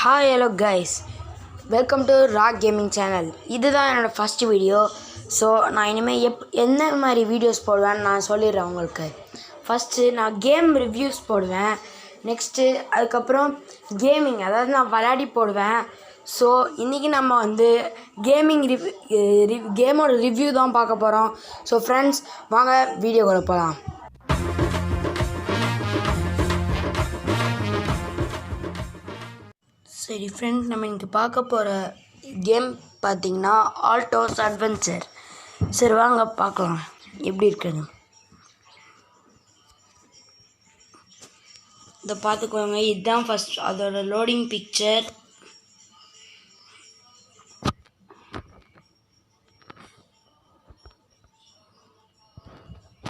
Hi, hello guys. Welcome to Rock Gaming channel. இதுதான் என்னோட first video. So நான் இனிமேல் என்ன மாதிரி வீடியோஸ் போடுவேன்னு நான் சொல்லிடுறேன் உங்களுக்கு. ஃபஸ்ட்டு நான் கேம் ரிவ்யூஸ் போடுவேன். நெக்ஸ்ட்டு அதுக்கப்புறம் கேமிங், அதாவது நான் விளையாடி போடுவேன். ஸோ இன்றைக்கி நம்ம வந்து கேமோட ரிவ்யூ தான் பார்க்க போகிறோம். ஸோ ஃப்ரெண்ட்ஸ், வாங்க வீடியோக்குள்ள போகலாம். சரி ஃப்ரெண்ட்ஸ், நம்ம இன்றைக்கி பார்க்க போகிற கேம் பார்த்திங்கன்னா ஆல்டோஸ் அட்வென்ச்சர். சரி வாங்க பார்க்கலாம் எப்படி இருக்குன்னு. இதை பார்த்துக்கோங்க, இதுதான் ஃபஸ்ட் அதோட லோடிங் பிக்சர்.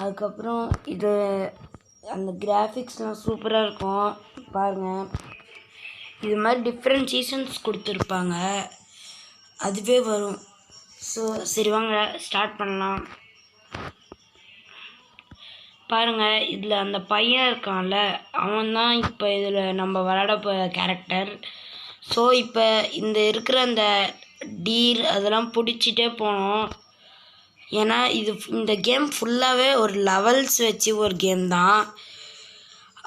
அதுக்கப்புறம் இது அந்த கிராஃபிக்ஸ்லாம் சூப்பராக இருக்கும் பாருங்கள். இது மாதிரி டிஃப்ரெண்ட் சீசன்ஸ் கொடுத்துருப்பாங்க, அதுவே வரும். ஸோ சரி வாங்க ஸ்டார்ட் பண்ணலாம். பாருங்கள், இதில் அந்த பையன் இருக்கான்ல, அவன் தான் இப்போ இதில் நம்ம விளையாட போகிற கேரக்டர். ஸோ இப்போ இருக்கிற அந்த டீர் அதெல்லாம் பிடிச்சிட்டே போனோம். ஏன்னா இந்த கேம் ஃபுல்லாகவே ஒரு லெவல்ஸ் வச்சு ஒரு கேம் தான்.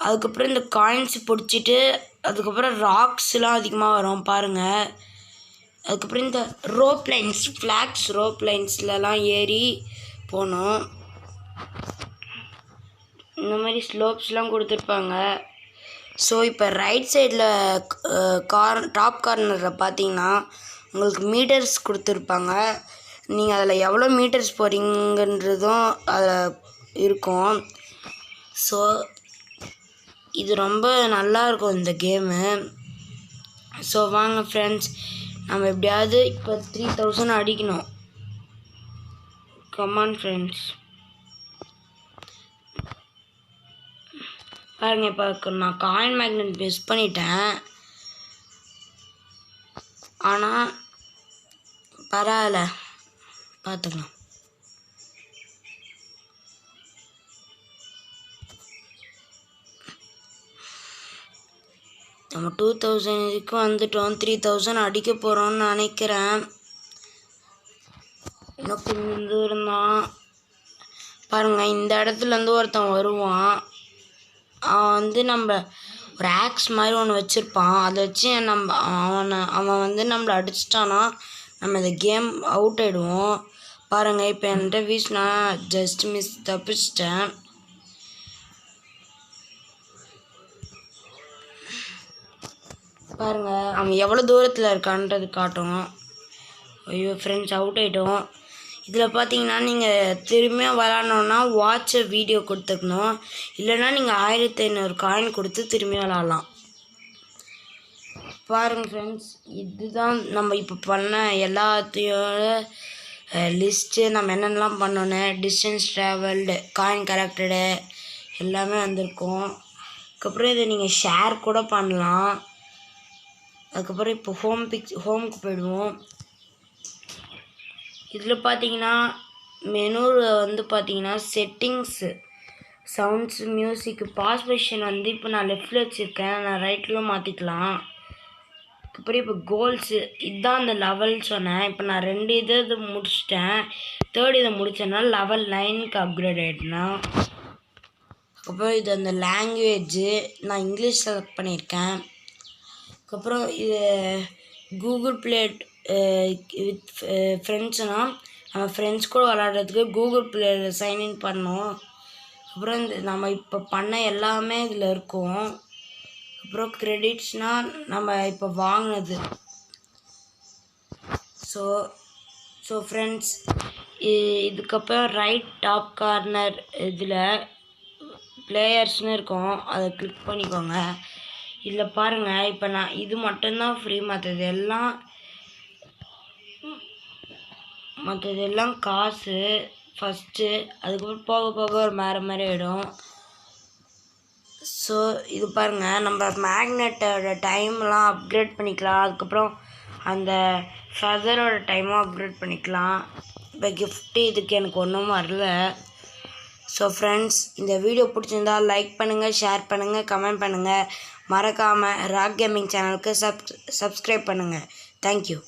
அதுக்கப்புறம் இந்த காயின்ஸ் பிடிச்சிட்டு அதுக்கப்புறம் ராக்ஸ்லாம் அதிகமாக வரும் பாருங்கள். அதுக்கப்புறம் இந்த ரோப் லைன்ஸ், ஃப்ளாக்ஸ் ரோப் லைன்ஸ்லலாம் ஏறி போகணும். இந்த மாதிரி ஸ்லோப்ஸ்லாம் கொடுத்துருப்பாங்க. ஸோ இப்போ ரைட் சைடில் டாப் கார்னரில் பார்த்தீங்கன்னா உங்களுக்கு மீட்டர்ஸ் கொடுத்துருப்பாங்க. நீங்கள் அதில் எவ்வளோ மீட்டர்ஸ் போகிறீங்கன்றதும் அதில் இருக்கும். ஸோ இது ரொம்ப நல்லா இருக்கும் இந்த கேமு. ஸோ வாங்க ஃப்ரெண்ட்ஸ், நம்ம எப்படியாவது இப்போ 3000 அடிக்கணும். Come on friends. பாருங்க, இப்போ நான் காயின் மேக்னெட் மிஸ் பண்ணிட்டேன். ஆனால் பரவாயில்ல, பார்த்துக்கலாம். நம்ம 2000 வரைக்கும் வந்துட்டோம். 3000 அடிக்க போகிறோம்னு நினைக்கிறேன். இன்னும் கொஞ்சம் தூரம் தான். பாருங்கள், இந்த இடத்துலேருந்து ஒருத்தன் வருவான். அவன் வந்து நம்ம ஒரு ஆக்ஸ் மாதிரி ஒன்று வச்சுருப்பான். அதை வச்சு அவன் வந்து நம்மளை அடிச்சிட்டானா நம்ம இந்த கேம் அவுட் ஆகிடுவோம். பாருங்கள், இப்போ என்கிட்ட வீசினா ஜஸ்ட் மிஸ் தப்பிச்சிட்டேன். பாருங்கள், அவன் எவ்வளோ தூரத்தில் இருக்கான்றது காட்டும். ஐயோ ஃப்ரெண்ட்ஸ், அவுட் ஆகிட்டோம். இதில் பார்த்தீங்கன்னா நீங்கள் திரும்பியும் விளாட்ணுன்னா வாட்சை வீடியோ கொடுத்துக்கணும். இல்லைன்னா நீங்கள் 1500 காயின் கொடுத்து திரும்பி விளாட்லாம். பாருங்கள் ஃப்ரெண்ட்ஸ், இதுதான் நம்ம இப்போ பண்ண எல்லாத்தையோட லிஸ்ட்டு. நம்ம என்னென்னலாம் பண்ணோன்னு டிஸ்டன்ஸ் ட்ராவல்டு, காயின் கலெக்டடு எல்லாமே வந்திருக்கும். அதுக்கப்புறம் இதை நீங்கள் ஷேர் கூட பண்ணலாம். அதுக்கப்புறம் இப்போ ஹோமுக்கு போயிடுவோம். இதில் பார்த்தீங்கன்னா மெனுவில் வந்து பார்த்தீங்கன்னா செட்டிங்ஸு, சவுண்ட்ஸு, மியூசிக்கு, பாஸ் பொசிஷன் வந்து இப்போ நான் லெஃப்டில் வச்சுருக்கேன், நான் ரைட்டில் மாற்றிக்கலாம். அதுக்கப்புறம் இப்போ கோல்ஸு, இதுதான் அந்த லெவல் சொன்னேன். இப்போ நான் 2 இது முடிச்சிட்டேன். 3rd இதை முடித்தேன்னா லெவல் 9க்கு அப்கிரேட் ஆகிடுனா. அதுக்கப்புறம் இது அந்த லாங்குவேஜு, நான் இங்கிலீஷ் செலக்ட் பண்ணியிருக்கேன். அதுக்கப்புறம் இது கூகுள் ப்ளே வித் ஃப்ரெண்ட்ஸ்னால் நம்ம ஃப்ரெண்ட்ஸ் கூட விளாட்றதுக்கு கூகுள் ப்ளேயில் சைன்இன் பண்ணோம். அப்புறம் நம்ம இப்போ பண்ண எல்லாமே இதில் இருக்கும். அப்புறம் க்ரெடிட்ஸ்னால் நம்ம இப்போ வாங்கினது. ஸோ ஃப்ரெண்ட்ஸ், இதுக்கப்புறம் ரைட் டாப் கார்னர் இதில் பிளேயர்ஸ்னு இருக்கும், அதை கிளிக் பண்ணிக்கோங்க. இதில் பாருங்கள், இப்போ நான் இது மட்டும்தான் ஃப்ரீ, மற்றதெல்லாம் காசு ஃபஸ்ட்டு. அதுக்கப்புறம் போக போக ஒரு மாதிரி ஆகிடும். ஸோ இது பாருங்கள், நம்ம மேக்னெட்டோட டைம்லாம் அப்கிரேட் பண்ணிக்கலாம். அதுக்கப்புறம் அந்த ஃபெதரோட டைமும் அப்கிரேட் பண்ணிக்கலாம். இப்போ கிஃப்ட்டு இதுக்கு எனக்கு ஒன்றும் வரல. ஸோ ஃப்ரெண்ட்ஸ், இந்த வீடியோ பிடிச்சிருந்தால் லைக் பண்ணுங்கள், ஷேர் பண்ணுங்கள், கமெண்ட் பண்ணுங்கள். மறக்காமல் ராக் கேமிங் சேனலுக்கு சப்ஸ்கிரைப் பண்ணுங்கள். தேங்க்யூ.